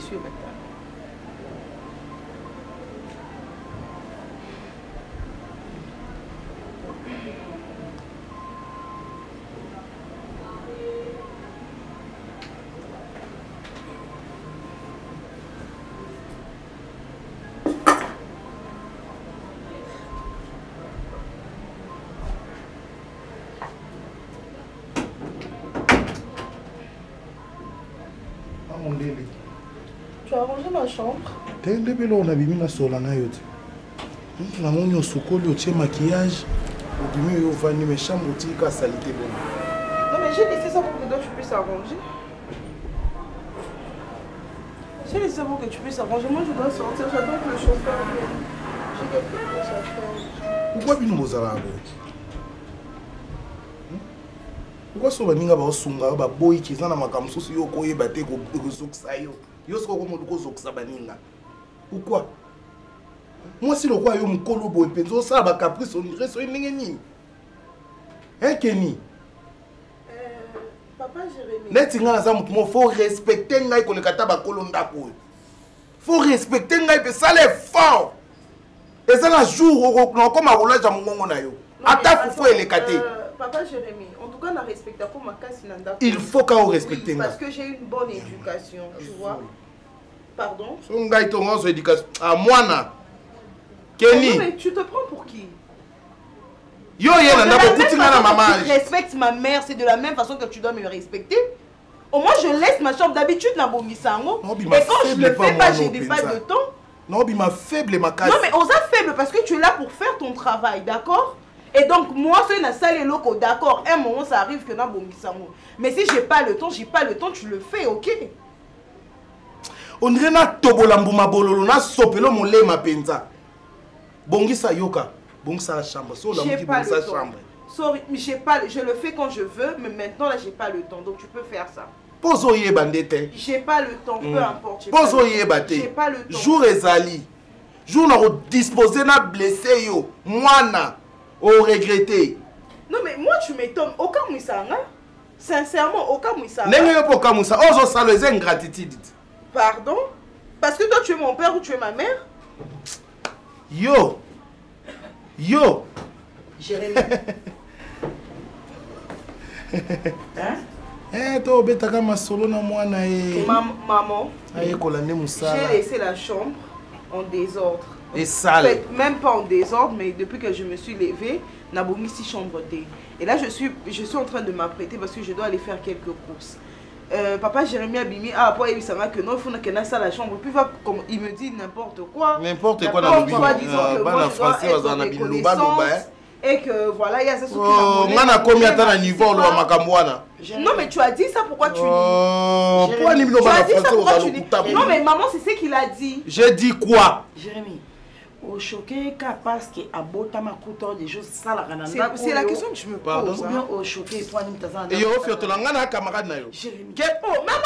sûr maintenant. Tu as rangé ma chambre? On a mis la solana. On a mis un sokoli, un maquillage. On a mis mes chambres, on a salité. Non mais j'ai laissé ça pour que toi tu puisses arranger. J'ai laissé ça pour que tu puisses arranger. Moi je dois sortir, j'attends que le chauffeur vienne. J'ai quelque chose à faire. Pourquoi tu nous as pourquoi so baninga ba osunga ba boy kiza na makamso so yo ko yeba te ko zoksa yo yo soko ko modu ko zoksa baninga pourquoi moi si le quoi yo mukolo boy penzo ça ba caprice on reso ndenge nini Kenny papa Jérémy neti nga na za mutu mo faut respecter ngai ko le kata ba kolo ndako faut respecter ngai pe ça l'effort et ça la jour au comme a roulage à mongongo na yo ata fufo ele kate. Papa Jérémy, en tout cas, on a respecté comme ma casse. Il faut qu'on respecte. Oui, parce que j'ai une bonne éducation, tu vois. Pardon? Son gars, ton grand éducation. À moi, na. Kenny. Mais tu te prends pour qui? Yo, tu respectes ma mère, c'est de la même façon que tu dois me respecter. Au moins, je laisse ma chambre d'habitude dans Bomisango. Et quand je le fais pas, j'ai des pas de temps. Non, mais ma faible, ma casse. Non, mais on a faible parce que tu es là pour faire ton travail, d'accord? Et donc, moi, c'est une salle loco, d'accord. Un moment, ça arrive que dans Bomisango. Mais si j'ai pas le temps, tu le fais, ok? On dirait na tobola mbuma bololo na sopelo mon lait ma penza. Bongisa yoka, bongisa chambre. So la muki bongisa chambre. Sorry, mais je le fais quand je veux, mais maintenant là, j'ai pas le temps. Donc tu peux faire ça. Pozo ye bandete. J'ai pas le temps, peu importe. Pozo ye bate. J'ai pas le temps. Jour ezali. Jour na disposer na blessé yo. Mwana. Oh, regretter. Non, mais moi, tu m'étonnes. Aucun moussanga. Sincèrement, aucun moussanga. N'est-ce pas aucun moussanga. Oh, ça les ingratitude. Pardon? Parce que toi, tu es mon père ou tu es ma mère? Yo. Yo. Jérémy. Hein? Eh, toi, betaka masolo na mwana e. Maman. Aye kolande musala. J'ai laissé la chambre en désordre. Et sale. En fait, même pas en désordre, mais depuis que je me suis levée, Nabomi 6 chambres thé. Et là, je suis en train de m'apprêter parce que je dois aller faire quelques courses. Papa Jérémy Abimi a appris que non, il faut que ça la chambre. Puis il me dit n'importe quoi. N'importe quoi dans le bureau. Et que voilà, il y a ça sur Non, mais tu as dit ça, pourquoi tu dis? Tu as dit ça, pourquoi tu dis? Non, mais maman, c'est ce qu'il a dit. J'ai dit quoi? Jérémy, au choqué, parce que à Botama couteau des choses sales. C'est la question que je me pose. Ou bien au choqué, toi, et yo, fait to langana camarade na yo. Jérémy. Oh, maman,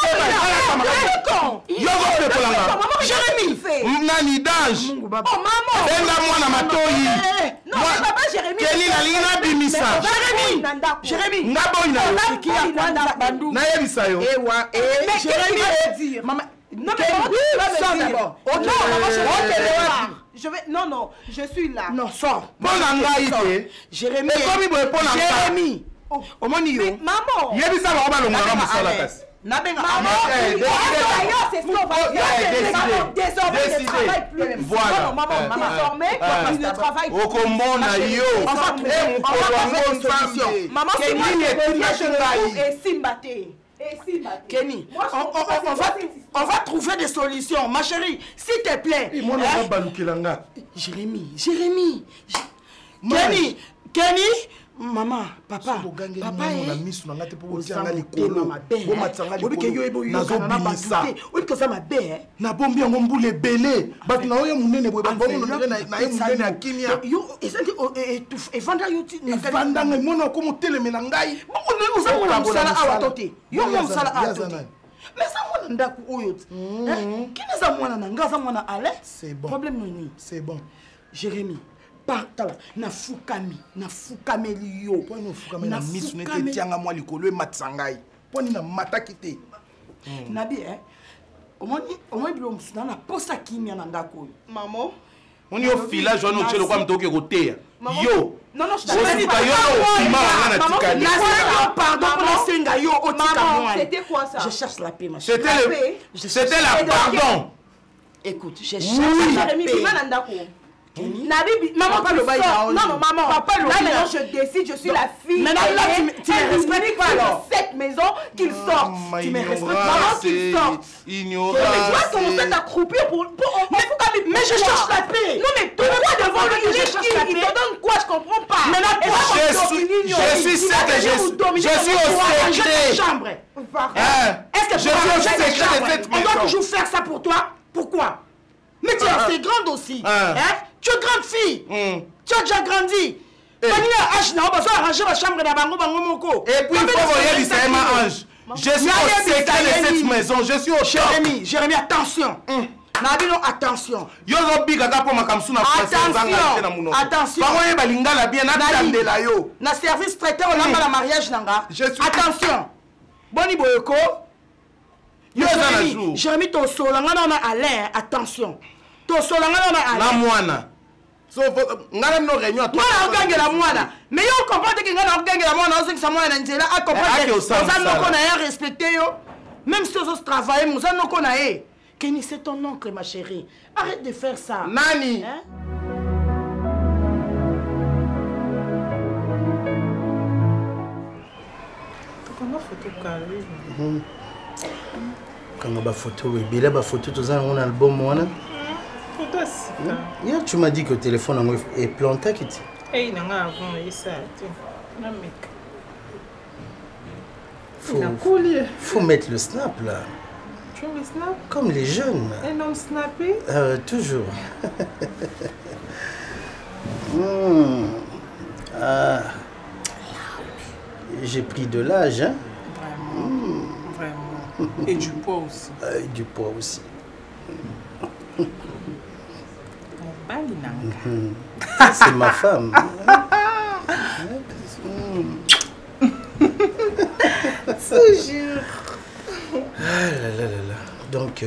Jérémy. Nani d'âge. Oh, maman. Benga mwana matoi. Non, papa Jérémy. Kenny na lingana bimisa. Jérémy. Ngabo ina. Qui a quoi bandu? Na yebisa yo. Jérémy veut dire. Maman. Non, mais sors d'abord. Ok, je vais. Non, je suis là. Non, sors. Bon angaïté. Jérémy. Jérémy. Au moins, maman. Yebisa ba ba longa na musala kasi. Nabenga. D'ailleurs, c'est ce qu'on va faire. Désormais, je ne travaille plus. Voilà. Maman, désormais, il ne travaille plus. Okomona yo. Maman, c'est moi qui reviens et Simbaté. Kenny, on va trouver des solutions, ma chérie, s'il te plaît. Jérémy. Kenny, maman, papa, c'est bon. Jérémy. Partala na fukami liyo poni fukami na misu nete tianga mwa likolo e matsangai poni na matakite nabi omoni bilo musuna na posa kimia na ndako oyo. Maman. On est au village, on est au quoi me côté. Yo. Non, non, je t'ai pardon pour la senga yo au maman, c'était quoi ça? Je cherche la paix, ma chérie. C'était la pardon. Écoute, je cherche la paix. Maman, pas le bail. Non, non, maman. Papa, là, maintenant, je décide, je suis la fille. Maintenant, là, tu me respectes pas alors. Cette maison, qu'il sorte. Tu me respectes pas, maman, qu'il sorte. Ignorant. Tu vas commencer à t'accroupir pour. Mais je cherche la paix. Non, mais toi, devant lui, il te donne quoi? Je comprends pas. Je suis au secret. Chambre. Est-ce que je suis au secret de cette maison? On doit toujours faire ça pour toi? Pourquoi? Mais tu es assez grande aussi. Tu es grande fille. Tu as déjà grandi. Et puis il faut voyer l'Israël ange. Je suis au secret de cette maison. Je suis au Jérémie, Jérémie, attention. Nabino, attention. Attention. Na service traiteur, on a la mariage nanga. Attention. Boni boyoko. Jérémie, ton solanga na Alain, attention. Ton solanga na Alain. La moine. So, ngana no réunion à toi. Moi, on la moine. Mais yo comprend que ngana on la moine, on sait que ça moine nzela, a comprendre que ça no kona respecter yo. Même si on travaille, nous no kona e. Kenny, c'est ton oncle, ma chérie. Arrête de faire ça. Nani. Comment photo carré? Quand on a photo, il y a des photos, tout ça, on a un album, on a. Hier, tu m'as dit que le téléphone est planté. Eh, non, avant, il ça. Faut mettre le snap là. Tu veux le snap? Comme les jeunes. Un homme snappé? Toujours. J'ai pris de l'âge, hein? Vraiment. Vraiment. Et du poids aussi. Du poids aussi. C'est ma femme. Toujours. Ah là là là là. Donc,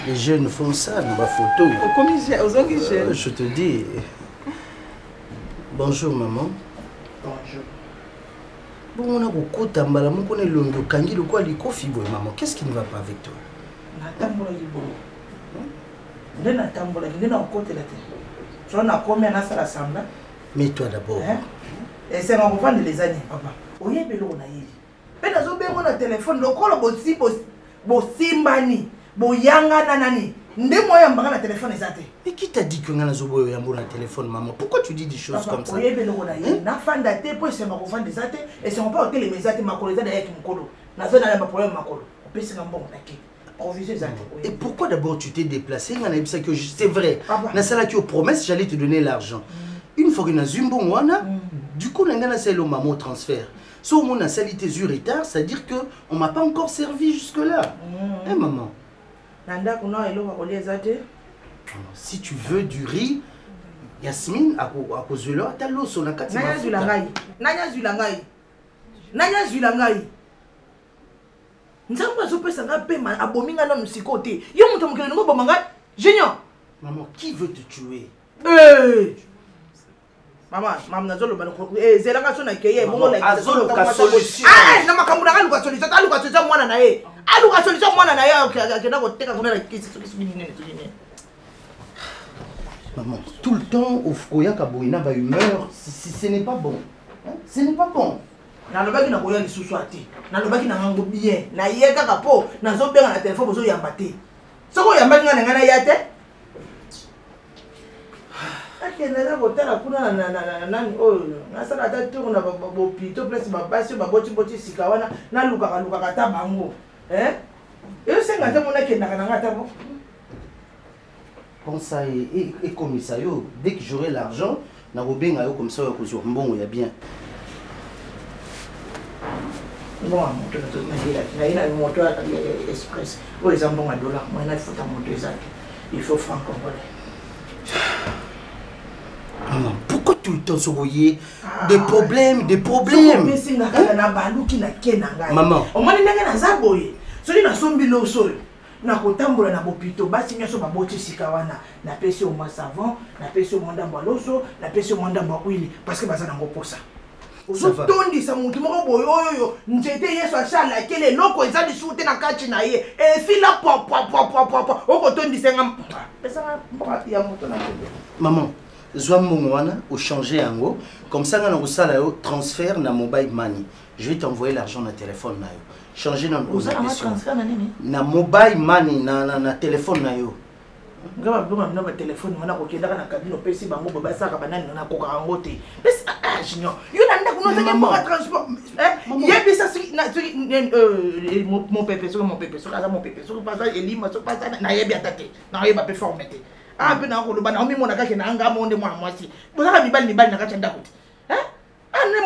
les jeunes font ça dans ma photo. Je te dis. Bonjour maman. Bonjour. Bon, on a beaucoup de temps. On a longo kangi le quoi likofi boy maman. Qu'est-ce qui ne va pas avec toi? Natambola libo. Nde natambola, nde na côté la tête. Tu en as combien à la samba? Mais toi d'abord. Et c'est mon enfant de les années, papa. Oye belo na yeli. Pe nazo bengo na téléphone lokolo bosi bosimbani. Boyanga nanani. Nde moya mbanga na téléphone ezate. Et qui t'a dit que ngana zobo yambo na téléphone maman? Pourquoi tu dis des choses comme ça? Oye belo na yeli. Na fanda te po c'est mon enfant des até et c'est on pas hôtel les mesate makolo ezate avec mukolo. Nazo na ma problème makolo. Opesi ngambongo na ke. Et pourquoi d'abord tu t'es déplacé? C'est vrai. Na sala ki o promesse, j'allais te donner l'argent. Une fois que na zumbo wana, du coup ngana selo maman transfert. So mon a sali tes yeux retard, c'est-à-dire que on m'a pas encore servi jusque là. Hein maman? Nanda kuna elo ba kolia zate. Si tu veux du riz, Yasmine a cause de là, t'as l'eau sur la carte. Nanya zulangai. Nanya zulangai. Nanya zulangai. Nzamba zopesa nga pema abominga na musikote. Yo muto mukele ngo bomanga. Junior. Maman, qui veut te tuer? Maman, maman nazolo ba ko zelanga sona keye mongo na azolo ka solution. Na makambu na ngaluka solution, aluka solution mwana na ye. Aluka solution mwana na ye akena ko teka kuna na kisi binene to binene. Maman, tout le temps au froya ka boina ba humeur, ce n'est pas bon. Hein? Ce n'est pas bon. Na lobaki na koya lisusu ati. Na lobaki na ngango bien. Na ye kaka po na zo benga na téléphone bozo yamba te. Soko yamba nga na ngana ya te. Akena botala kuna na nani oyo. Na sala ta tour na bo pito place ba basi ba boti sika wana na luka ta bango. Et senga ta mona kenda kana ngata bo. Comme ça et comme ça yo, dès que j'aurai l'argent, na robenga yo comme ça yo ko mbongo ya bien. Bon, moto express. Où les ambons à dollars, moi il faut ta moto exact. Il faut franc congolais. Maman, pourquoi tout le temps soboyer des problèmes maman au moins ndenge na zaboye soli na sombi loso na kotambola na bopito basi nyoso baboti sika wana na pesi au moins savon na pesi au moins ndamba loso na pesi au moins ndamba huile parce que baza nango posa ozotondisa mutu moko boye oyo nzete yesu asala kele loko eza lisusu te na kati na ye efila pwa okotondisa pesa ya moto na maman zwa mbongo wana ochange yango comme ça nga na kosala yo transfert na mobile money je vais t'envoyer l'argent na téléphone na yo changer na transfert na nini na mobile money na téléphone na yo ngaba bonga mina ba téléphone wana ko kenda na kabino pesi bango baba saka banani na ko ka ngote pesi junior yo na ndako no sake pour transport yebi ça mon pépé sur mon pépé sur pas elima sur pas na yebi atate na yebi ba formaté ah pe na ko lo bana omi mona ka kena anga monde moi mwasi bozaka mibali na ka tenda kuti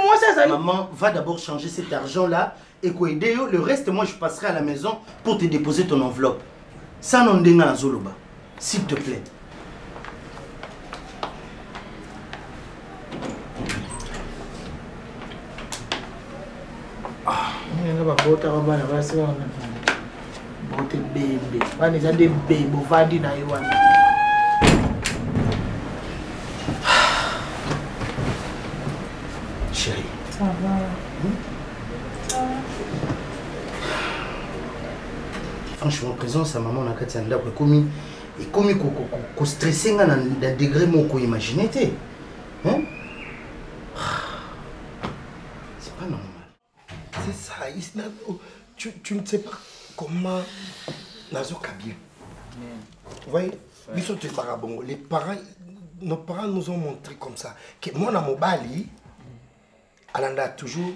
moi ça maman va d'abord changer cet argent là et ko aider yo le reste moi je passerai à la maison pour te déposer ton enveloppe ça non ndenga na zoloba. S'il te plaît. Chérie. Ça va. Franchement, présence à maman na kati anda komi et comme ko stressé nga na degré moko imaginer té hein c'est pas normal c'est ça tu ne sais pas comment nazo kabien vous voyez biso te barabongo les parents nos parents nous ont montré comme ça que moi na mobali alanda toujours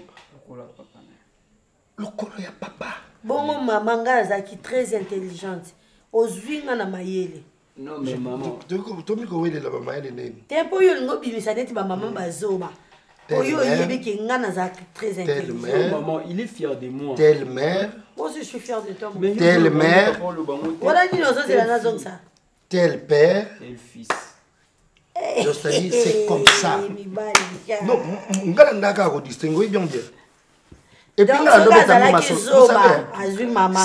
le kolo ya papa bon maman ngaza qui très intelligente ozwinga na mayele non mais maman tomi ko wele la mayele nini tempo yo ngobimisa neti ba maman bazoba oyo yebi ke ngana za très intelligent maman il est fier de moi telle mère moi aussi je suis fier de toi telle mère voilà dit nozo c'est la raison ça tel père tel fils je te dis c'est comme ça non ngala ndaka ko distinguer bien bien. Et puis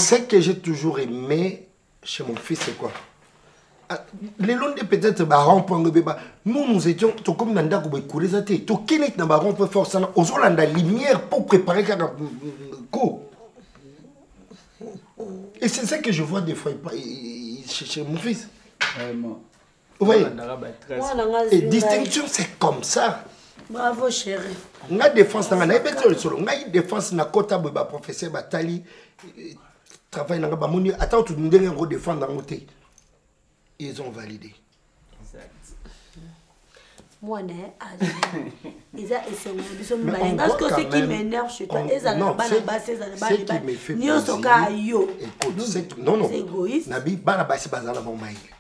ce que j'ai toujours aimé chez mon fils, c'est quoi? Les longs de peut-être nous étions comme dans le couler ça t'es tout qui n'est pas on peut forcément aux la lumière pour préparer co. Et c'est ça que je vois des fois chez mon fils. Vraiment. Vous voyez? Et distinction c'est comme ça. Bravo chérie. Nga défense na na beto solo nga défense na kota ba professeur batali travail na ba moni attends tout ndenge ngo défendre ngoté ils ont validé exact moi né ils a essayé biso mbali parce que ce qui m'énerve chez toi ezala bana basi ezala bana nio soka yo écoute non c'est égoïste nabi bana basi bazala bon maïle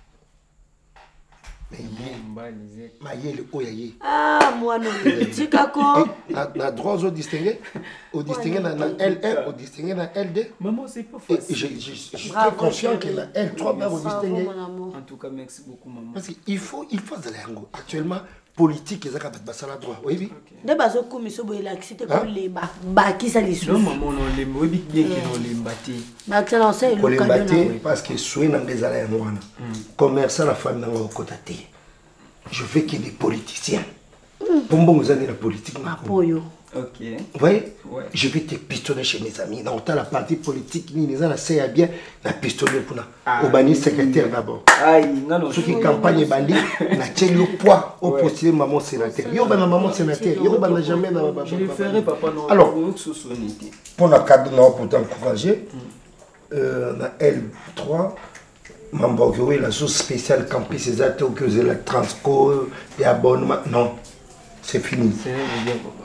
ah moi non tikako na droit au distinguer na L1 au distinguer na L2 maman c'est pas facile je suis très confiant que la L3 va au distinguer en tout cas merci beaucoup maman parce qu'il faut de l'ango actuellement politique ezaka basala droit oui de bazo komiso boye l'accident ko lemba ba ki ça les sous non maman non lemba oui bien que non lemba té ba excellence c'est le cadeau parce que soué na ngezala ya ngwana commerçant la famille na okota té je veux qu'il y ait des politiciens bon vous avez la politique ok vous voyez je vais te pistonner chez mes amis dans la partie politique ni les ans c'est bien la pistonner pour au bani secrétaire d'abord ce qui campagne bandi na tient le poids au postuler maman sénateur yo bana maman sénateur yo bana jamais je le ferai papa non alors pour la cadre non pour t'encourager na L3 Mambogoui, la sauce spéciale campus, c'est ça, que c'est la transco, et abonnement. Non, c'est fini.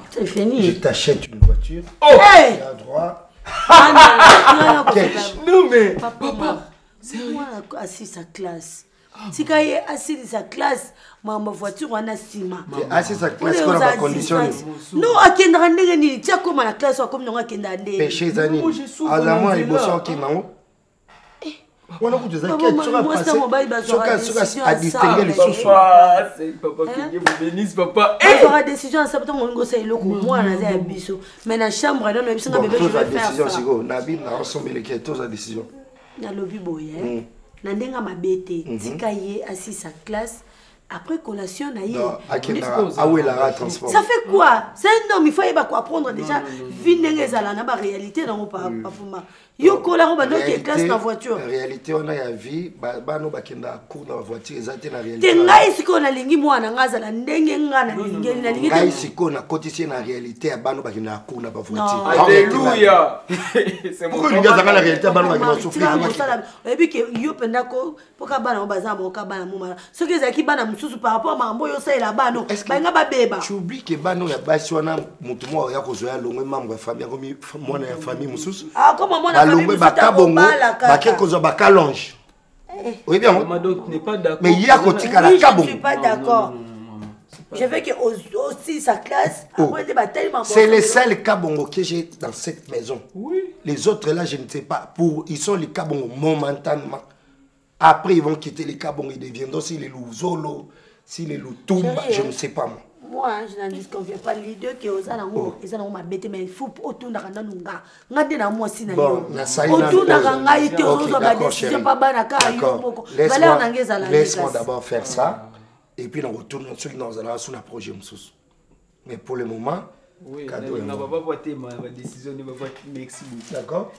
C'est fini. Je t'achète une voiture. Oh! Hey! À droite. Non, mais. Papa, c'est moi assis sa classe. Si quand il est assis dans sa classe, ma voiture, on a ciment. Assis sa classe, on a conditionné. Non, à qui n'a rien dit, tiens, comme la classe, comme nous a qui n'a rien dit. Péché, Zani. À la main, il bosse en qui n'a On a coûté ça. À distinguer les choses. Papa, que vous bénisse, papa. Il y aura décision en septembre, on va le coup. Moi, on a un bisou. Mais dans la chambre, non, même si on a bébé, je vais faire ça. Nabi, on a ensemble les quêtes, tous la décision. Dans le lobby boy, Nandenga m'a bêté. Tikaye assis sa classe. Après collation, transport. Ça fait quoi? C'est un homme, il faut apprendre déjà. Vinenge zalana ba réalité dans mon papa. Yo kola ba donc classe dans voiture. En réalité, on a ya vie, ba no ba kenda cours dans voiture, exacté la réalité. Tengai siko na lingi mwana ngazala ndenge ngana lingi na lingi. Ngai siko na cotiser na réalité ba no ba kenda cours na ba voiture. Alléluia. C'est pourquoi nous gazanga la réalité ba no ba kenda souffrir. Et puis que yo penda ko poka bana baza boka bana mumala. Ce que zaki bana mususu par rapport à mambo yo ça la bano. Ba nga beba. Tu oublies que bano ya basi wana mutu mo ya kozoya longwe membre ya famille comme mwana ya famille mususu. Ah comment moi balongwe bakabongo bakekozwa bakalonge. Oui bien. Mais il y a kotika la kabongo. Je suis pas d'accord. Je veux que aussi sa classe après des batailles. C'est les seuls kabongo que j'ai dans cette maison. Oui. Les autres là je ne sais pas. Ils sont les kabongo momentanément. Après ils vont quitter les kabongo, ils deviendront si les louzolo, si les loutumba, je ne sais pas moi. Moi, je n'en disconviens pas. Les deux qui osent aller ma bête, mais il faut autour d'un nunga. Ngade na moi si na yo. Autour d'un ganga ite osent ma décision pas banaka yo. Laisse-moi d'abord faire ça et puis on retourne sur un projet msous. Mais pour le moment, oui, on n'a pas voté ma décision, on va voter merci beaucoup. D'accord.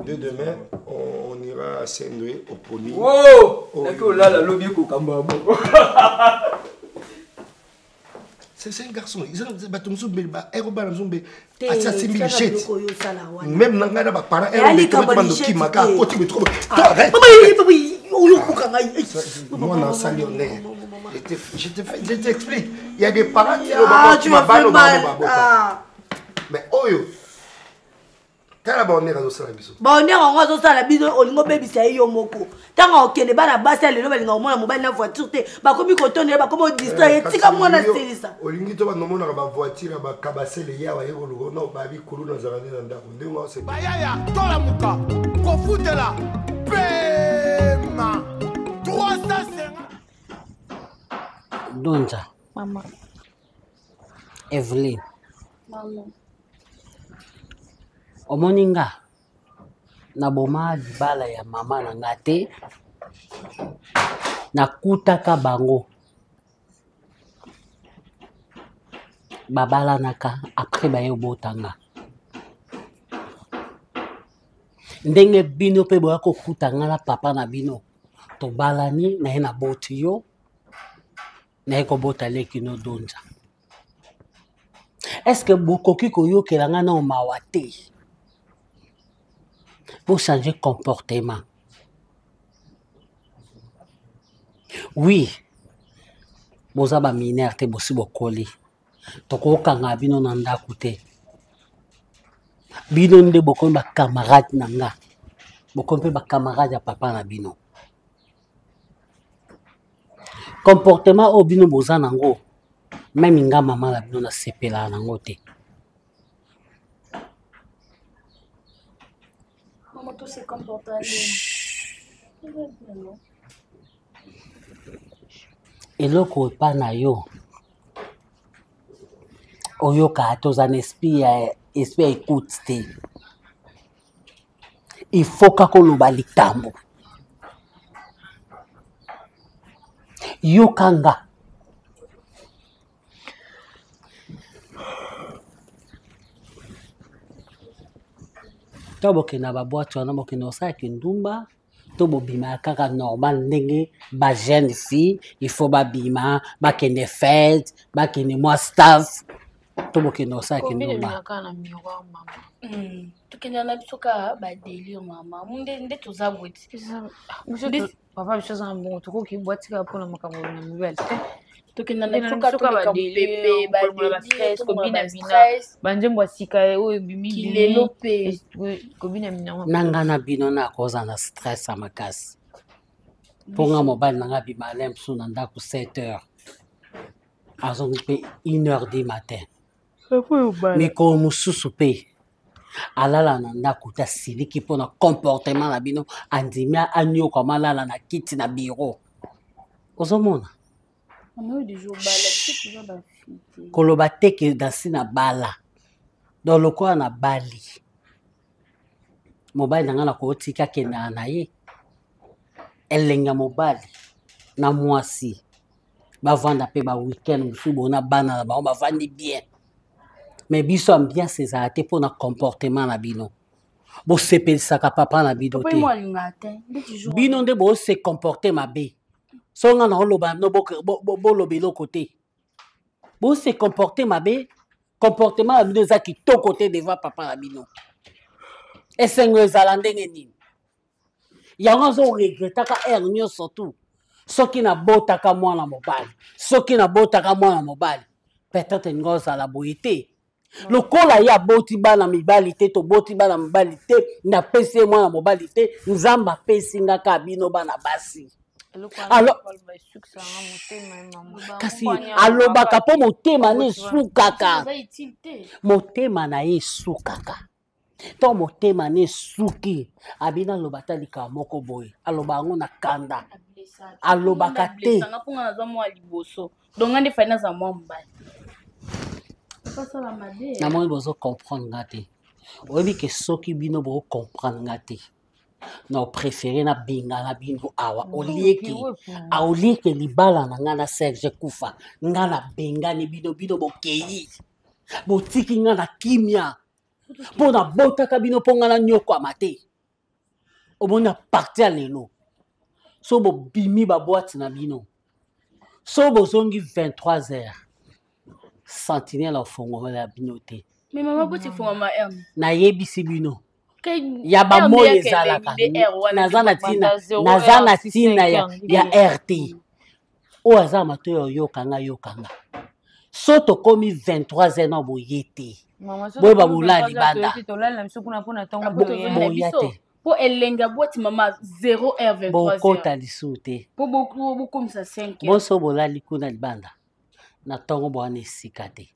Dès demain, on ira à Saint-Doué au Pony. Oh, d'accord, là, la lobby kokamba. C'est un garçon. Ils ont des bâtons sur le bas. Aéroban zombe. Assassin Michette. Même dans la parent. Aéroban qui m'a car côté de trop. Arrête. Moi dans salle je t'explique. Il y a des parents qui tu m'as fait mal. Mais oyo. Tala ba onera zo sala biso. Ba onera ngo zo sala biso olingo bebisa yo moko. Tanga okende bana basi lelo balinga omona mobali na voiture te. Ba komi kotonela ba komo distraire tika mwana selisa. Olingi to ba nomona ba voiture ba kabasele ya ba yeko lugo no ba bi kulu na zalani na ndako. Ndingo se. Bayaya tola muka. Ko futela. Pema. 350. Donja. Maman. Evelyn. Maman. Omoninga na boma libala ya mama na ngate na kutaka bango babala naka après baye botanga ndenge bino pe boya ko kutanga la papa na bino to balani na ena botiyo na ko botale kino donja. Est-ce que bokoki koyo kelanga na mawate pour changer comportement? Oui, boza ba mineur te bosi bokoli. Toko kanga bino na ndaku te. Bino nde bokon ba camarade nanga. Bokon pe ba camarade ya papa na bino. Comportement o bino boza nango. Même nga mama la bino na sepela nango te. Tout se comporte bien. Eloko epa na yo oyoka toza na esprit écoute te. Il faut kakoloba litambo yokanga toboke na baboite wana bokende osalaki ndumba to bobima kaka normal ndenge ba jeune fille il faut babima bakende fête bakende mwa staff to bokende osalaki ndumba tukende na biso ka ba délire mama nde toza bweti papa biso za mbongo tokoki bwatika mpona makambo na mibali te tokenda na biso ka pepe ba stress kobina bina banjembo asika oyo bimi kilelo pe kobina bina nanga na bino na koza na stress a makasi ponga mobile nanga bima lemsu na ndako 7h azongi pe 1h du matin mikolo mosusu pe alala na ndako ta siliki mpona comportement na bino andimi anyoka malala na kiti na bureau ozomona koloba teke dansi na bala dans lokola na bali mobali na nga na kootika kendaka na ye elenga mobali na mwasi bavanda mpe baweekend mosusu bona bana na bango bavandi bien mais biso ambiance ezala te mpona comportement na bino bosepelisaka papa na bino te bino nde bose comporte mabe so nga na oloba no boloba eloko te bose comporte mabe comportement na bino eza kitoko te devant papa na bino esengo ezala ndenge nini yango azoregretaka ere nyonso tu soki nabotaka mwana mobali soki nabotaka mwana mobali peut-être ngo ozala boye te lokola ye aboti bana mibali te toboti bana mibali te napesi ye mwana mobali te nzambe apesi ngaka bino bana basi kasi alobaka mpo motema na esukaka motema na ye esukaka to motema na esuki abina aloba ta likaa moko boye aloba yango na kanda alobaka te namoni bozo comprendre nga te oyebi ke soki bino boko comprendre nga te na opréféré na benga na bino awa olieke libala na nga na Serge kufa nga na bengani bino bokei botiki nga na kimia mpo na botaka bino mpo nga na nyokwama te omoni na parti ya lelo so bobimi babwati na bino so bozongi 23h sentinelle ofongomela ya bino te nayebisi bino ya bamoyo ezalaka naza na ntina ya rt oyo aza matoyi oyokanga yokanga so tokomi 23h na boye te boyeba bolala libanda boya te po elenga boîte mama 0h23 bokota lisu te po bokomisa 5h boso bolali kuna libanda na ntongo bwana esika te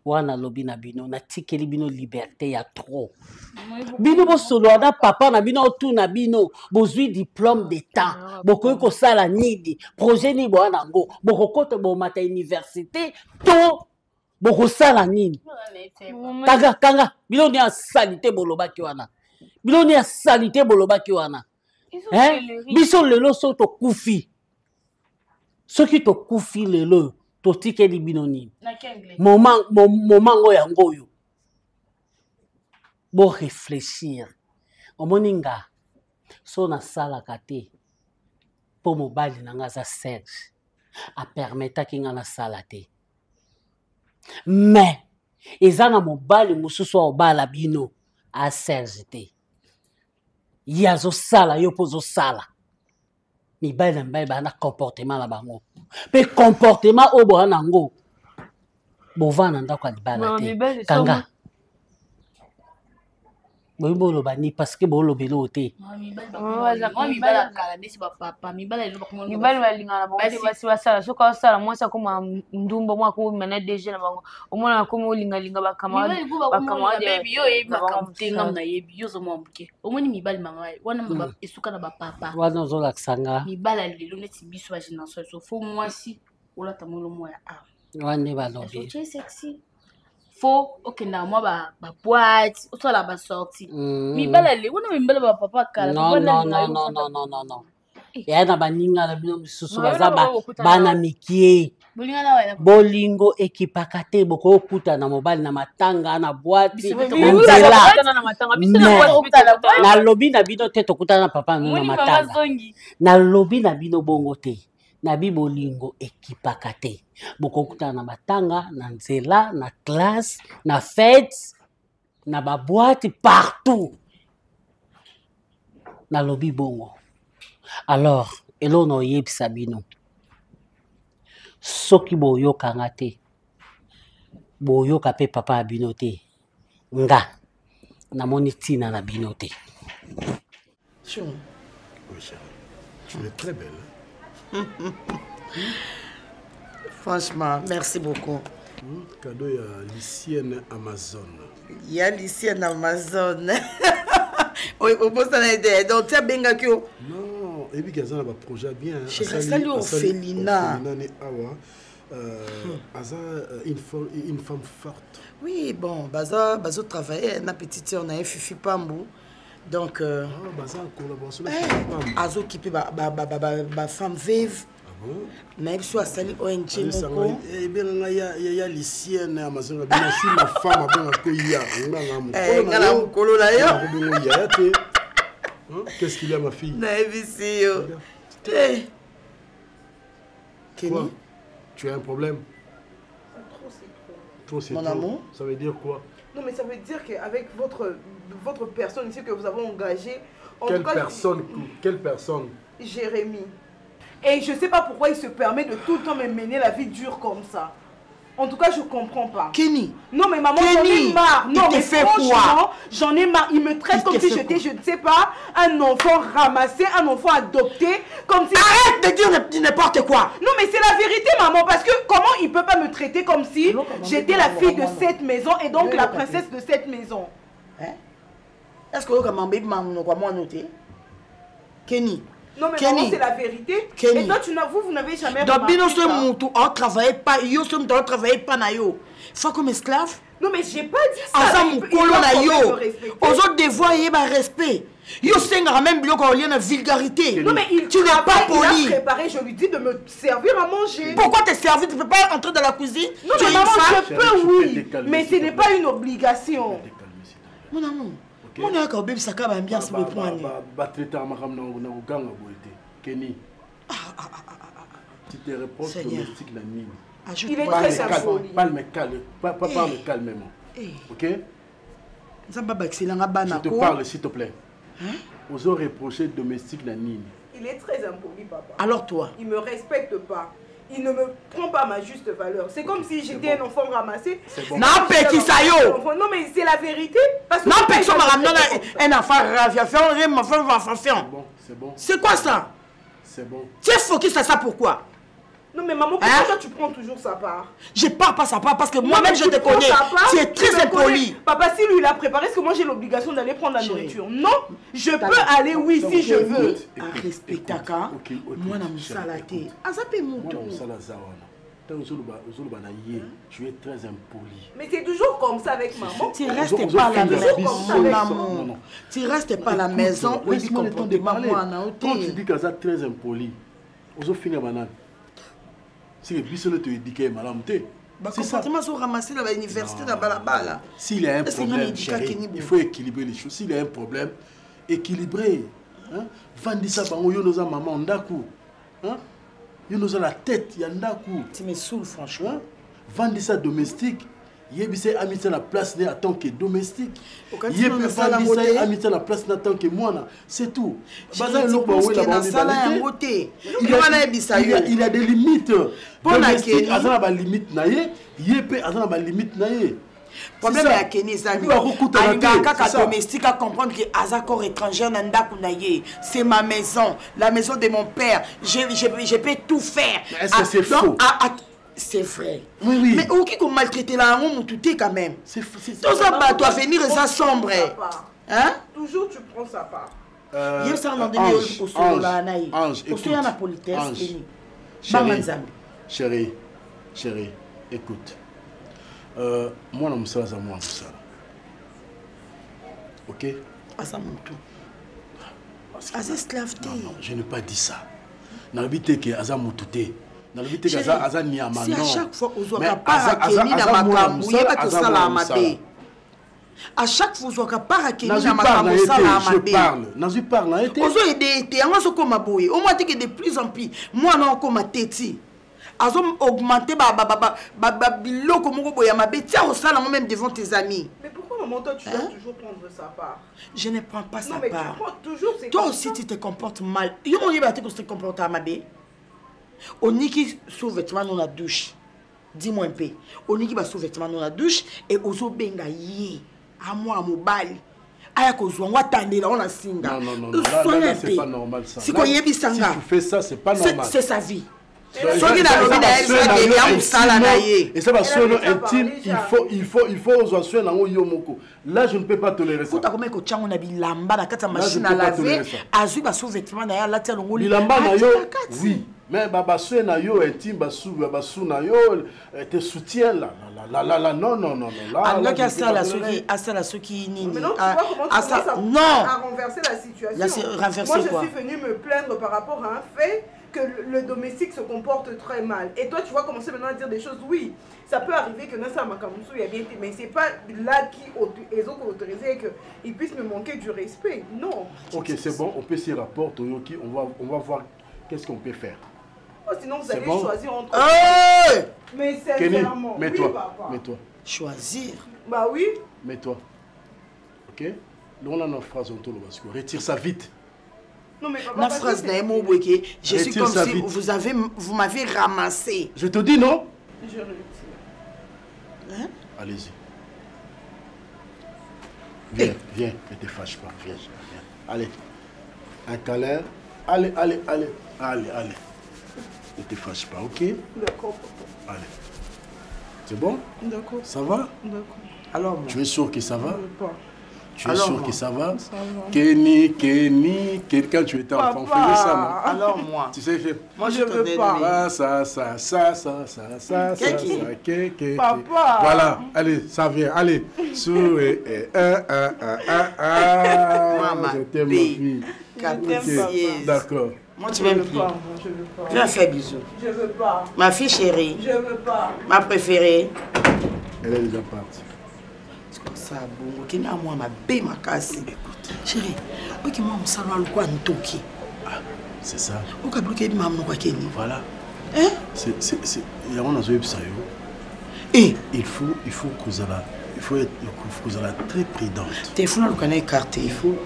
wana lobi na bino natikeli bino liberté ya trop bino bosolola na papa na bino otuna bino bozwi diplôme d'état bokoki kosala nini projet nini boya nango bokokota bomata université to bokosala nini kanga bino ni asali te bolobaki wana bino ni asali te bolobaki wana biso lelo so tokufi soki tokufi lelo totikeli bino nini momango yango oyo boréfléchir omoni nga so nasalaka te mpo mobali na nga aza Serge apermetaki nga nasala te mais eza na mobali mosusu aobala bino a Serge te ye azosala yo mpo ozosala mibali na mibali bana comportement na bango mpe comportement oyo boya nango bovana ndako ya libala te kanga boyi boloba ni parce que bolobela oyo te mibali balingana bango basi basala soki asala mwasi akoma ndumba mwa akoma na DG na bango omona akoma olingalinga omoni mibali mangai wana esuka na bapapa wana ozolakisanga mibali lelo neti biso ba génération so fo mwasi olata molo moya wana balobi faut okenda mwa ba boîte osala ba sortie mibala le wana mibala ba papa kala non ya na baninga na bino misusu baza bana mikie bolingo ekipaka te bokokuta na mobali na matanga na boîte nalobi na bino te tokutana na papa na matanga nalobi na bino bongo te nabi bolingo ekipaka te bokokutana na matanga na nzela na classe na fête na baboîte partout nalobi bongo alors elo na oyebisa bino soki boyokanga te boyoka mpe papa ya bino te nga namoni ntina na bino te. Oui, chérie. Tu es très belle. Franchement, merci beaucoup. Cadeau, il y a Lycienne Amazon. Il y a Lycienne Amazon. Donc, tu as bien que... Non, et puis il y a un projet bien. Chez Rassali Orphelina. Une femme forte. Oui, bon, Baza travaillait, ma petite soeur, on a un Fifi Pambou. Donc, Baza en collaboration avec Fifi Pambou. Azo qui peut ma femme vive. Mais je suis à Sali ONG. Eh bien, il y a Lycienne Amazon. Je suis ma femme. Qu'est-ce qu'il y a, ma fille? Quoi? Tu as un problème? Trop, c'est trop. Mon amour? Ça veut dire quoi? Non, mais ça veut dire qu'avec votre personne ici que vous avez engagée... Quelle personne? Jérémy. Et je ne sais pas pourquoi il se permet de tout le temps me mener la vie dure comme ça. En tout cas, je ne comprends pas. Kenny. Non, mais maman, j'en ai marre. Non, mais franchement, j'en ai marre. Il me traite comme si j'étais, je ne sais pas, un enfant ramassé, un enfant adopté. Comme si... Arrête de dire n'importe quoi. Non, mais c'est la vérité, maman. Parce que comment il ne peut pas me traiter comme si j'étais la fille de cette maison et donc la princesse de cette maison? Est-ce que vous avez noté? Kenny. Non mais maman, c'est la vérité. Kenny. Et toi, vous n'avez jamais remarqué ça. On ne travaille pas. Yo sommes dans travailler pas na yo. Faut comme esclave. Non mais j'ai pas dit ça. Asa mon colo na yo. Aux autres devoirs y a respect. Yo senga même bloc en lien de vulgarité. Non mais tu n'es pas poli. Il a préparé, je lui dis de me servir à manger. Pourquoi te servir? Tu ne peux pas entrer dans la cuisine? Non mais maman, je peux oui. Mais ce n'est pas une obligation. Mon amour. On a un bébé ça va bien sur le point. Kenny. Tu te réponds domestique la nuit. Il est très impoli. Parle calmement. Ok? Je te parle s'il te plaît. Vous avez reproché domestique la nuit. Il est très impoli, papa. Alors toi? Il ne me respecte pas. Il ne me prend pas ma juste valeur. C'est comme si j'étais un enfant ramassé. Non, petit sayo. Non, mais c'est la vérité. Non, personne m'a ramené un enfant c'est bon. C'est quoi ça? C'est bon. Tu es focus à ça pourquoi? Non, mais maman, pourquoi toi tu prends toujours sa part? Je parle pas sa part parce que moi-même je te connais. Tu es très impoli. Papa, si lui l'a préparé, est-ce que moi j'ai l'obligation d'aller prendre la nourriture? Non, je peux aller, oui, si je veux. Respecte Taka. Moi, je suis Azapé mouton. Tu es très impoli. Mais c'est toujours comme ça avec maman. Tu restes pas à la maison. Tu restes pas à la maison. Laisse-moi le temps de parler. Quand tu dis qu'Aza très impoli, on finit maintenant. Si le te éduquer, madame, c'est ça. Ramasser à l'université dans Balabala. S'il y a un problème, chérie, il faut équilibrer les choses. S'il y a un problème, équilibrer. Vandi ça, nous a maman, ndaku. Nous a la tête, il y a ndaku. Tu me saoules, franchement. Vandi ça domestique. Yebise amitié la place en tant que domestique. Yebise amitié la place en tant que moi. C'est tout. Il y a des limites. Domestique, azana ba limite naie. Yepé azana ba limite naie. Problème à Kenny Zami. Kaka domestique à comprendre que Azakor étranger n'andaku naie. C'est ma maison, la maison de mon père. Je peux tout faire. Est-ce que c'est faux? C'est vrai. Oui. Mais où qui maltraité là, on tout est quand même. C'est tout ça doit venir et ça sombre. Hein? Toujours tu prends sa part. Hier ça on a donné au solo là naï. Au solo la politesse. Chérie, écoute. Moi non ça ça moi ça. OK? Asa mutu. Asa esclave. Non, je n'ai pas dit ça. N'habite que asa mututé. Si à chaque fois vous avez pas Kenny na makambu yeba to sala mabe. À chaque fois vous avez pas Kenny na makambu sala mabe. Je parle. Ozo aider te yango so koma boye. Au moins que de plus en plus moi na koma teti. Azo augmenter biloko moko boya mabe tia au sala même devant tes amis. Mais pourquoi maman toi tu dois toujours prendre sa part? Je ne prends pas sa part. Non mais tu prends toujours c'est toi aussi tu te comportes mal. Yo on yeba te ko se comporter à mabe. On y qui sous-vêtements dans la douche. Dis-moi un peu. On y qui va sous-vêtements dans la douche et ozo benga yi. À moi, à mon bal. Aya kozwa on attendre là on a singa. Non, là, c'est pas normal ça. Si quoi yebi sanga. Si tu fais ça, c'est pas normal. C'est sa vie. soki nalobi na ye ya mosala na ye et ça va sono intime il faut ozwa soin nango yo moko là je ne peux pas tolérer ça kuta komeki kotyango na bilamba na kati ya machine à laver azwi basous-vêtement na ye alati alongo bilamba na yo oui mais basoin na yo intime basous na yo te soutien là non alingaki asala soki nini non à renverser la situation. Moi je suis venue me plaindre par rapport à un fait que le domestique se comporte très mal. Et toi, tu vas commencer maintenant à dire des choses. Oui, ça peut arriver que Nassa Makamousou y a bien été, mais c'est pas là qu'ils ont autorisé et qu'ils puissent me manquer du respect. Non. Ok, c'est bon, on peut s'y rapporter, Toyoki, on va voir qu'est-ce qu'on peut faire. Oh, sinon, vous allez choisir entre... Hey, mais sincèrement, mets-toi, oui, papa. Mets-toi. Choisir. Bah oui. Mets-toi. Ok? Nous, on a notre phrase en tout le basque. Retire ça vite. Non, mais papa, la phrase d'Aimo Boueke, je suis comme si vous m'avez ramassé. Je te dis non? Je retire. Hein? Allez-y. Viens, ne te fâche pas. Viens. Allez. Un câlin. Allez. Ne te fâche pas, ok? D'accord, papa. Allez. C'est bon? D'accord. Ça va? D'accord. Alors, moi. Tu es sûr que ça va? Pas. Tu es sûr que ça va? Kenny, quelqu'un tu étais enfant, faisait ça, non? Alors moi. Tu sais, moi je veux pas. Ça. Papa. Voilà, allez, ça vient, allez. Sous et Maman, je t'aime, ma fille. D'accord. Moi tu m'aimes plus. Je veux pas. Viens faire bisous. Je veux pas. Ma fille chérie. Je veux pas. Ma préférée. Elle est déjà partie. Ça bon, qui n'a moi ma bé ma casse. Chérie, ok moi on salon le quoi ntoki. Ah, c'est ça. O ka bloquer di maman quoi keni. Voilà. Hein? C'est il y a on a joué ça yo. Et il faut que vous allez très prudente. Téléphone le canal écarté. Il faut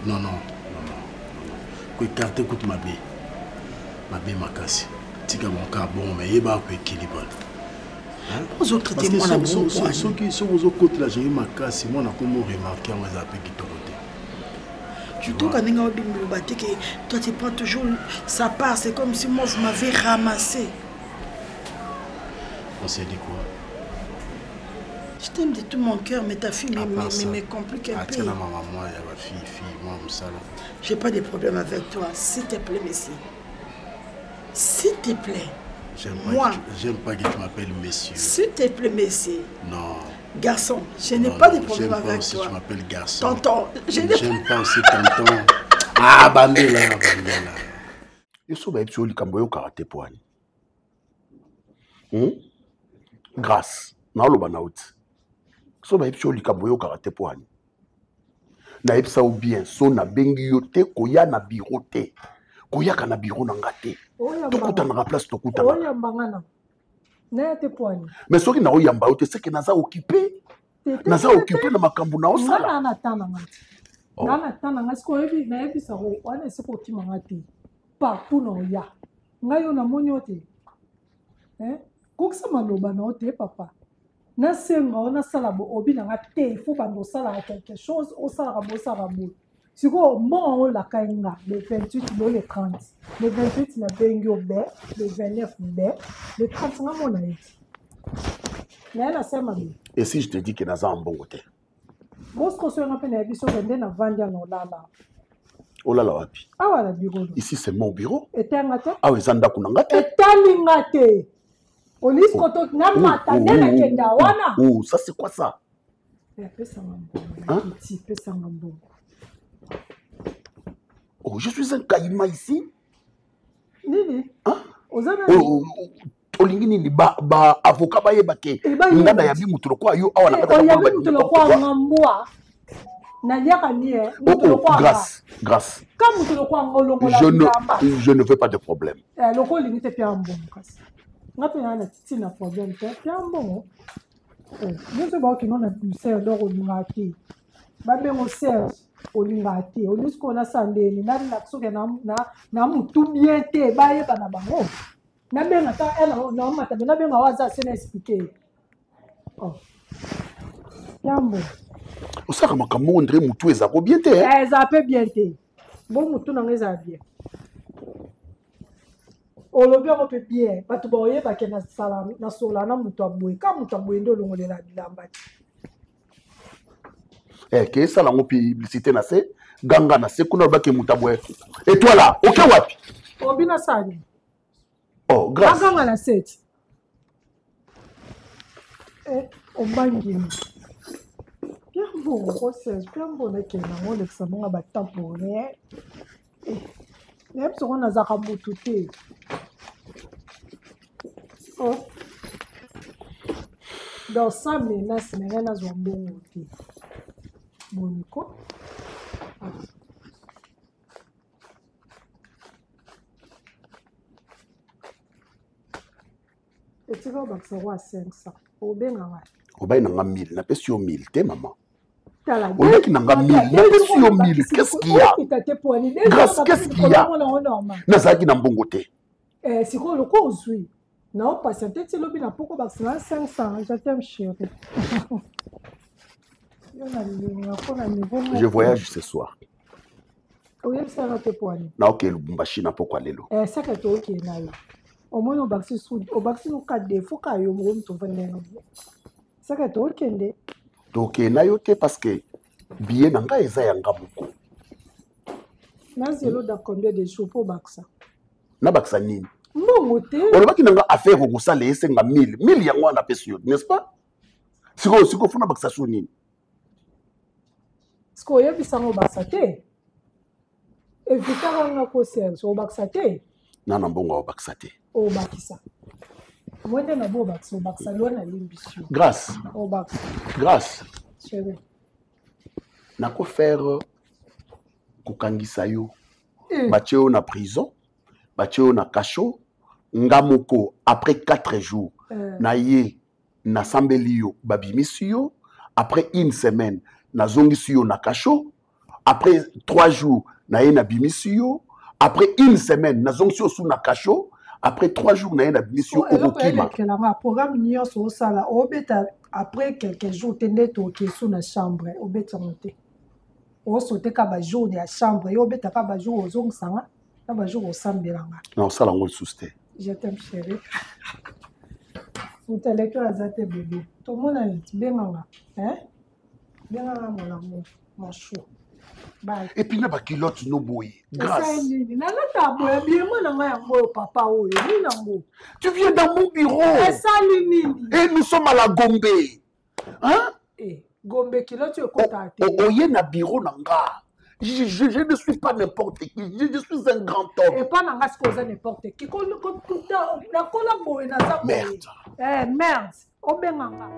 non. Ko écarter coûte ma bé ma casse. Tika mon cas bon mais il va équilibrer. Aux autres traiter moi la bon ceux qui sont aux côtés là j'ai eu ma casse moi n'a comme remarqué on les a payé qui côté. Tu dois quand on bimbo baté que toi tu prends toujours sa part, c'est comme si moi vous m'avez ramassé. On s'est dit quoi? Je t'aime de tout mon cœur mais ta fille me complique un peu. Maman moi il y a ma fille moi ça là. J'ai pas de problème avec toi, s'il te plaît monsieur. S'il te plaît. J'aime pas que tu m'appelles monsieur. S'il te plaît, monsieur. Non. Garçon, je n'ai pas de problème avec toi. J'aime pas aussi que tu m'appelles garçon. Tonton. J'aime pas aussi tonton. Ah, Bandela. Je suis un peu de karaté pour grâce. Je suis un peu de karaté pour na epsa ou bien so na bengi yote koya na bureau te. Koya kana bureau na ngate. Tokuta na place tokuta. Oya mbangana. Na te poani. Mais soki na oyamba yote c'est que naza occupé. Naza occupé na makambu na osala. Na tana ngati. Na tana ngati ko ebi na ebi sa ho wana se ko tima ngati. Pa puno ya. Ngayo na moni yote. Koksa maloba na yote papa. Na senga ona sala bo obi na ngate il faut bando sala quelque chose au sala bo sala bo. Siko mo la kainga le 28 le 30. Le 28 na bengo be, le 29 be, le 30 na mona iti. Na sema bi. Et si je te dis que naza mbongo te. Bosko so na pena biso vende na vanja na olala. Olala wapi? Awa na bureau. Ici c'est mon bureau. Etangate? Ah oui, zanda kunangate. Etalingate. Olis koto na mata na kenda wana. Oh, ça c'est quoi ça? Hein? Oh, je suis un caïma ici. Nini? Hein? Olingi nini ba avocat ba yebake. Ngana ya bimu tuloko ayo awa na kata. Ya bimu tuloko ngambwa. Na liaka ni grâce. Comme tuloko ngolongo la. Je ne veux pas de problème. Loko limite pia mbongo kasi. Ngapi na tina problème pia mbongo. Je sais pas que non a plus serre d'or au lingati. Ba bengo serre au lingati. Au lieu qu'on a sandé ni na lakso ke na mutu bien te ba ye bana bango. Na benga ta ela na mata na benga waza sena expliquer. Oh. Yambo. Osaka makambo ndre mutu ezako bien te. Eza pe bien te. Bon mutu na ngeza bien. olobi yango mpe bien bato baoyebake na sola na moto aboye ka moto aboye nde olongolela bilamba te ke esala yango publicité na se ganga na se kuna olobaki moto aboye et toi là oke wapi obi na sani grâce aganga na seti obangini piambongo kosese piambongo ekende yango olekisa monga batamponien nayebi songo nazaka motu te dans 100 menaces na ngai nazwa mbongo te boniko etika obakisa kwa 500 obenga ngai obai nanga 1000 napesi yo 1000 te mama oleki nanga 1000 napesi yo 1000 qu'est-ce qu'il y a grâce qu'est-ce qu'il y a nazalaki na mbongo te sikoyo loko ozwi naopatiente ti lobi na poko bakisa na 500 je t'aime chéri yo na lilinga mpona niveau je voyage ce soir oyebisaka te poani naokee lubumbashi na poko alelo saka tookee na yo omoni obakisi luka defo ka yo moko moto vandeno saka tookende tokee na yo te parce que biye na ngai eza yanga moko nazelo da combien de jours mpo bakisa nabakisa nini mbongo te olobaki na nga affaire okosala esenga 1000 yango wana apesi yo n'est-ce pas sikoyo funa bakisa so nini sikoyo oyebisango obakisa te evitaka nga koserge obakisa te nana mbongo obakisa te obakisa mwende na bo obakisa lwa na limbisio grâce obakisa grâce chéri nakofaire kokangisa yo batie yo na prison batie yo na cachot nga moko après 4 jours na ye nasambeli yo babimisi yo après une semaine nazongisi yo na cachot après 3 jours na ye nabimisi yo après une semaine nazongisi yo su na cachot après 3 jours na ye nabimisi yo okokima programme nyonso osala obeta après quelques jours te nde toke su na chambre obetango te osoteka bajour ya chambre yo obetaka bajour ozongisanga na bajour osambelanga na osala ngo lisusu te je t'aime chéri utaleki aza te bebe tomona neti benganga benganga mon amour mon chou et puis na bakilote no boye grâce nalata boye biemo na ngai yango oyo papa oyo nini yango tu viens dans mon bureau esali nini et nous sommes à la Gombe hein Gombe kilote ekota te oye na bureau na nga je ne suis pas n'importe qui je suis un grand homme et pas na nga siko oza n'importe qui nakola boye naza boye merde obenganga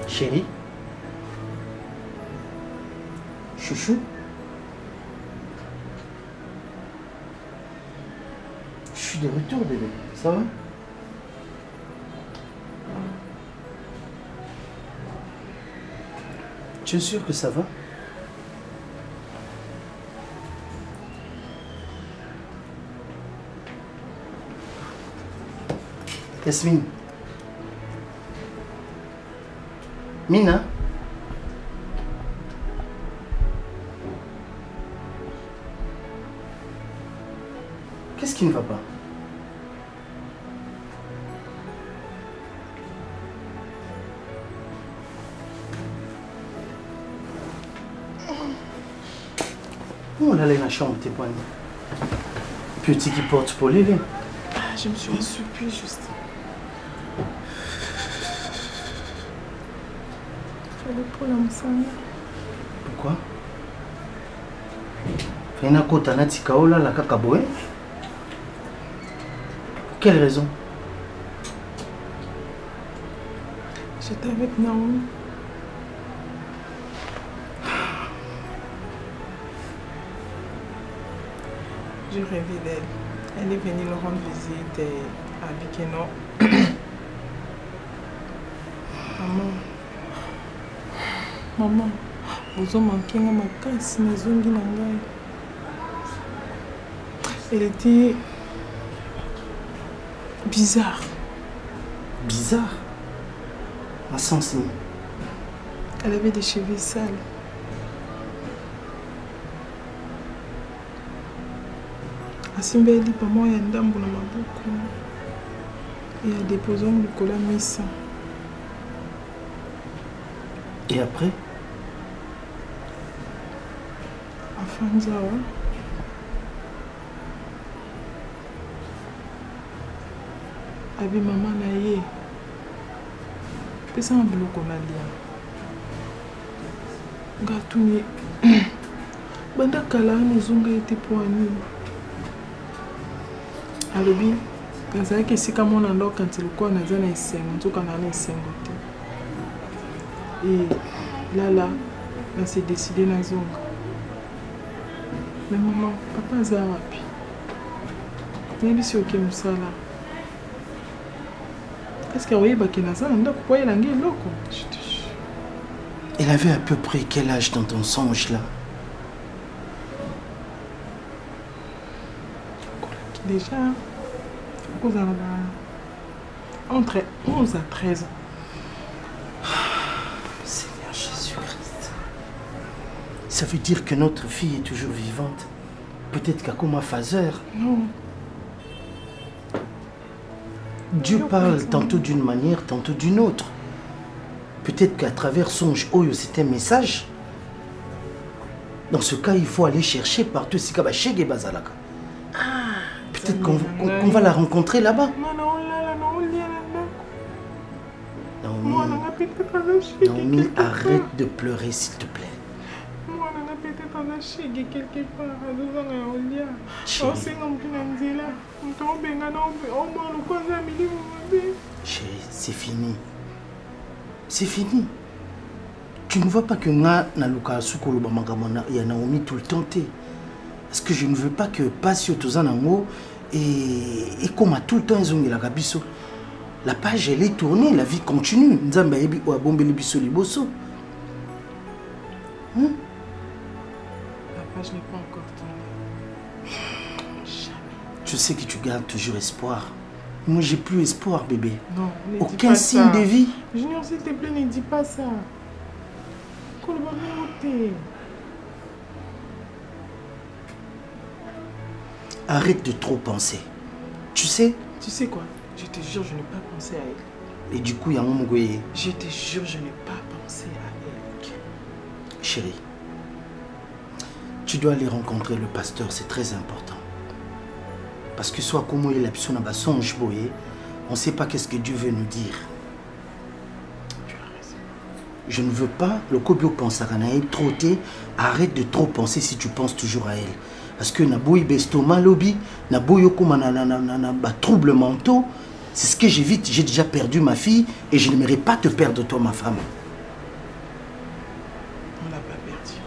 Chérie, chouchou, je suis de retour bébé, ça va? Tu es sûr que ça va? Yasmine. Mina. Qu'est-ce qui ne va pas? Où on allait dans la chambre, tes poignets? Petit qui porte pour les. Je me suis assoupie juste. Pour la moussane. Quoi? Fena kota na tikaola la kakaboé. Quelle raison? J'étais avec Naomi. Je rêvais d'elle. Elle est venue nous rendre visite à Bikeno. Maman, vous avez manqué ma casse, mais vous avez manqué. Elle était bizarre. Bizarre? En sens où? Elle avait des cheveux sales. Asimba eli pamo ya ndambo na maboko. Et a déposé un cola missa. Et après? Afanzawa. Abi maman na ye. Pesa mbiloko na lia. Ngatuni. Banda kala nozonga ete poani. Alobi, nazalaki esika mona ndoka nti lokola naza na esengo nzoka na esengo te. Et là, on s'est décidé na zonga. Mais maman, papa aza wapi? Nayebi si oke mosala. Est-ce que vous avez naza ndako po elangi eloko? Elle avait à peu près quel âge dans ton songe là? Déjà, entre 11 à 13 ans. Seigneur Jésus-Christ. Ça veut dire que notre fille est toujours vivante. Peut-être qu'à comme phaseur. Non. Dieu parle tantôt d'une manière, tantôt d'une autre. Peut-être qu'à travers songe Oyo, c'est un message. Dans ce cas, il faut aller chercher partout. Peut-être qu'on va la rencontrer là-bas. Naomi, arrête de pleurer, s'il te plaît. Chérie, c'est fini. C'est fini. Tu ne vois pas que nga na luka sukolo ba makamana ya Naomi tout le temps té. Parce que je ne veux pas que Passio Tozanango et comme à tout le temps ils ont la gabiso. La page elle est tournée, la vie continue. Nzamba yebi o abombeli biso liboso. La page n'est pas encore tournée. Jamais. Tu sais que tu gardes toujours espoir. Moi j'ai plus espoir bébé. Non, aucun signe de vie. Junior, s'il te plaît, ne dis pas ça. Arrête de trop penser. Tu sais? Tu sais quoi? Je te jure, je n'ai pas pensé à elle. Et du coup, il y a un moment où... Je te jure, je n'ai pas pensé à elle. Chérie, tu dois aller rencontrer le pasteur, c'est très important. Parce que soit comme il a pu sonner songe boye, on ne sait pas qu'est-ce que Dieu veut nous dire. Tu as raison. Je ne veux pas le Kobio pense à Kanaï trotter. Arrête de trop penser si tu penses toujours à elle. Parce que Naboui Bestoma Lobby, Naboui troubles mentaux, c'est ce que j'évite. J'ai déjà perdu ma fille et je n'aimerais pas te perdre toi, ma femme. On n'a pas perdu.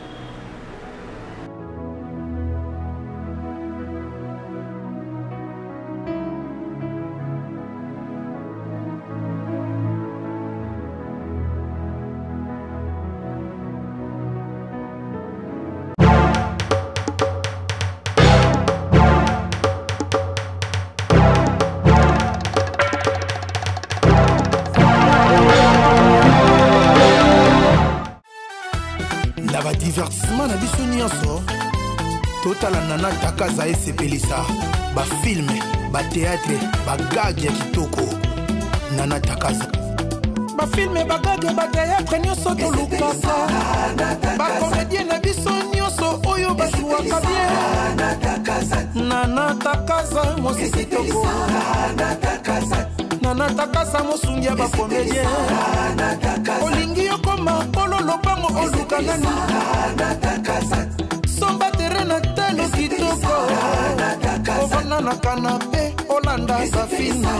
divertissement na biso nyonso totala Nana Takaza esepelisa bafilme bateatre bagage ya kitoko Nana Takaza bafilme bagage bateatre nyonso tolukaka bakomedie na biso nyonso oyo basuwaka bien Nana Takaza mosisi toko Nana Takaza mosungi ya bakomedie olingi yokoma pololo lopango oluka nani somba terena talo kitoko ovanda na kanape olanda safina